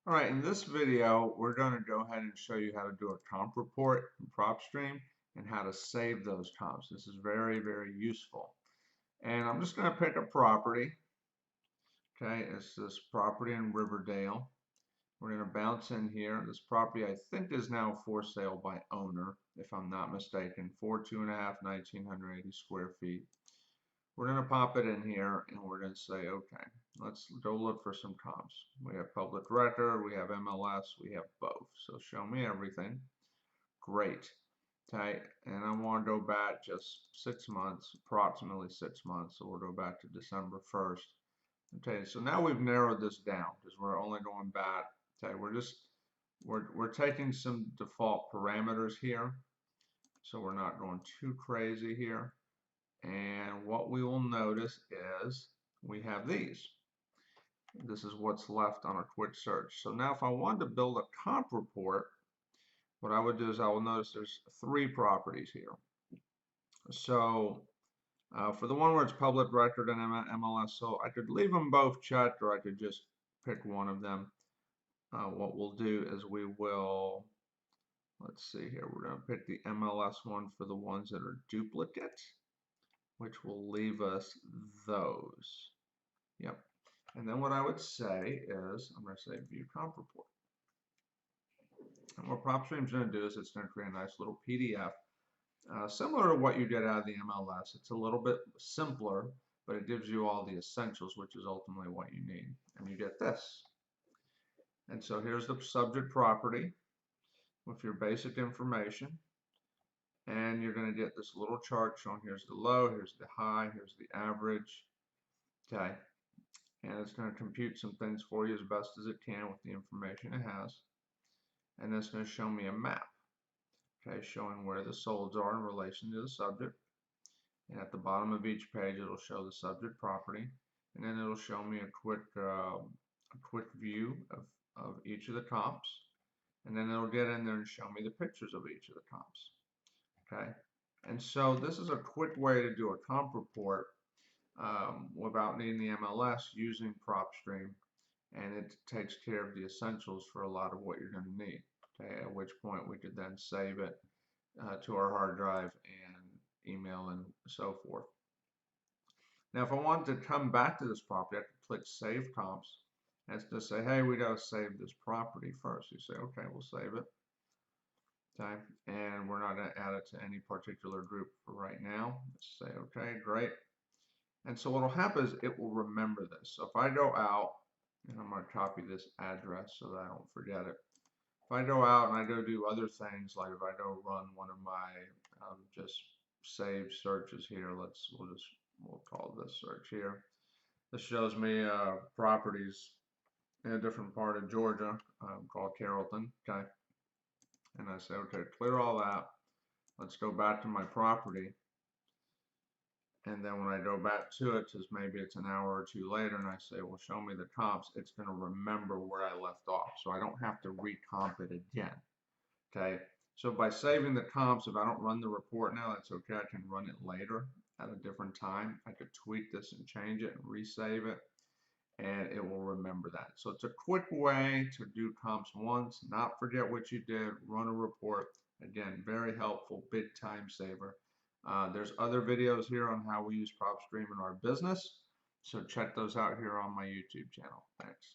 All right, in this video, we're going to go ahead and show you how to do a comp report in Propstream and how to save those comps. This is very, very useful. And I'm just going to pick a property. Okay, it's this property in Riverdale. We're going to bounce in here. This property, I think, is now for sale by owner, if I'm not mistaken. 42.5, 1,980 square feet. We're going to pop it in here and we're going to say, okay, let's go look for some comps. We have public record, we have MLS, we have both. So show me everything. Great. Okay, and I want to go back just 6 months, approximately 6 months. So we'll go back to December 1st. Okay, so now we've narrowed this down because we're only going back. Okay, we're taking some default parameters here. So we're not going too crazy here. And what we will notice is we have these. This is what's left on a quick search. So now if I wanted to build a comp report, what I would do is I will notice there's 3 properties here. So for the one where it's public record and MLS, so I could leave them both checked or I could just pick one of them. What we'll do is we will, let's see here, we're going to pick the MLS one for the ones that are duplicate, which will leave us those. Yep. And then what I would say is, I'm going to say view comp report. And what Propstream's going to do is it's going to create a nice little PDF, similar to what you get out of the MLS. It's a little bit simpler, but it gives you all the essentials, which is ultimately what you need. And you get this. And so here's the subject property with your basic information. And you're going to get this little chart showing here's the low, here's the high, here's the average. Okay. And it's going to compute some things for you as best as it can with the information it has. And then it's going to show me a map, okay, showing where the solds are in relation to the subject. And at the bottom of each page, it'll show the subject property, and then it'll show me a quick view of each of the comps, and then it'll get in there and show me the pictures of each of the comps. Okay, and so this is a quick way to do a comp report without needing the MLS, using Propstream, and it takes care of the essentials for a lot of what you're going to need. Okay, at which point we could then save it to our hard drive and email and so forth. Now, if I wanted to come back to this property, I could click Save Comps, and it's going to say, hey, we got to save this property first. You say, okay, we'll save it. Okay, and we're not going to add it to any particular group for right now. Let's say, okay, great. And so what will happen is it will remember this. So if I go out, and I'm going to copy this address so that I don't forget it. If I go out and I go do other things, like if I go run one of my just save searches here, we'll call this search here. This shows me properties in a different part of Georgia called Carrollton. Okay, and I say, okay, clear all that. Let's go back to my property. And then when I go back to it, because maybe it's an hour or 2 later, and I say, well, show me the comps, it's going to remember where I left off. So I don't have to recomp it again. Okay. So by saving the comps, if I don't run the report now, that's okay. I can run it later at a different time. I could tweak this and change it and resave it, and it will remember that. So it's a quick way to do comps once, not forget what you did, run a report. Again, very helpful, big time saver. There's other videos here on how we use Propstream in our business, so check those out here on my YouTube channel. Thanks.